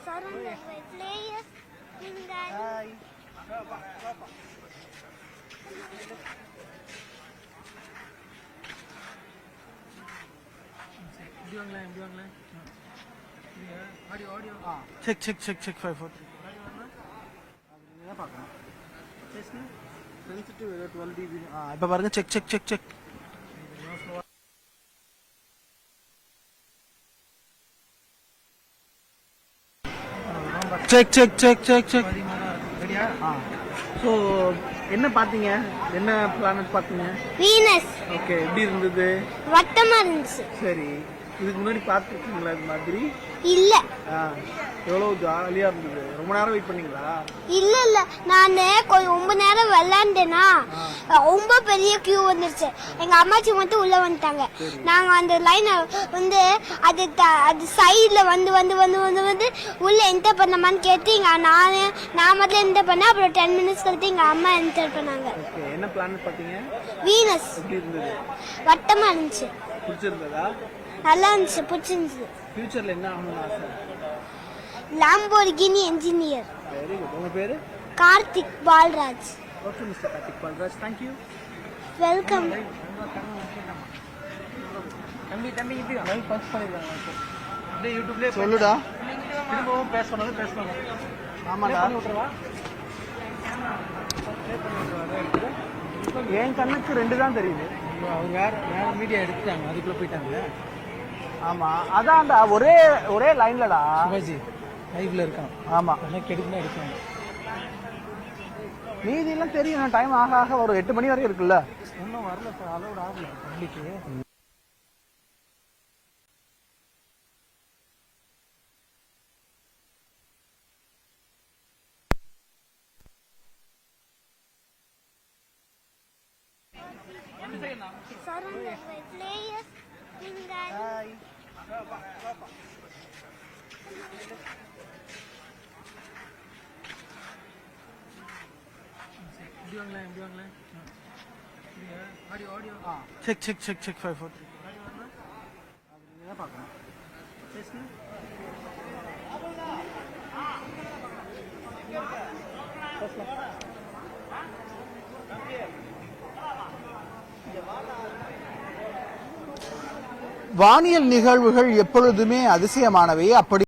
surrounded by players. Hi. Check 5 4. Sensitive 12 dB. இப்போ பாருங்க check. Check. So என்ன பார்த்தீங்க? என்ன பிளானட் பார்த்தீங்க? வீனஸ். ஓகே, எப்படி இருந்தது? வட்டமா இருந்துச்சு. சரி, இதுக்கு முன்னாடி பார்த்துருக்கீங்களா இது மாதிரி? இல்ல. எவ்வளவு ஜாலியா இருந்தது? ரொம்ப நேரம் வெயிட் பண்ணீங்களா? இல்ல நானு ரொம்ப நேரம் விளையாண்டேனா ரொம்ப பெரிய கியூ வந்துருச்சு. எங்க அம்மாச்சி மட்டும் உள்ள வந்துட்டாங்க. நாங்க அந்த லைன் வந்து அது சைட்ல வந்து உள்ள என்டர் பண்ணமான்னு கேட்டு நான் மட்டும் என்டர் பண்ணேன். அப்புறம் 10 மினிட்ஸ் கழித்து எங்க அம்மா என்டர் பண்ணாங்க. என்ன பிளான் பாத்தீங்க? வீனஸ். எப்படி இருந்தது? வட்டமா இருந்துச்சு. பிடிச்சிருந்ததா? நல்லா இருந்துச்சு, பிடிச்சிருந்துச்சு. ஃபியூச்சர்ல என்ன ஆகணும்னு ஆசை? Lamborghini engineer. Very good. உங்க பேரு? Karthik Balraj. Okay mister Karthik Balraj, thank you. Welcome. தம்பி இப்படி லைவ் பாஸ் பண்ணிடலாம். அப்படியே யூடியூப்லயே சொல்லுடா. திரும்பவும் பேசணும். ஆமாடா. என் கண்ணுக்கு 2 தான் தெரியுது. அவங்க வேற மீடியா எடுத்துட்டாங்க, அதுக்குள்ள போயிட்டாங்க. ஆமா, அதான்டா ஒரே லைன்லடா சிவாஜி லைவ்ல இருக்கான். ஆமா, எனக்கு எடுக்கணும் எடுக்காங்க. மீதி எல்லாம் தெரியும். டைம் ஆக ஒரு 8 மணி வரைக்கும் இருக்குல்ல. இன்னும் வரல சார், அலோட் ஆகல பப்ளிக்கு. Surrounded by players. Hi. Check 5 4. வானியல் நிகழ்வுகள் எப்பொழுதுமே அதிசயமானவை. அப்படி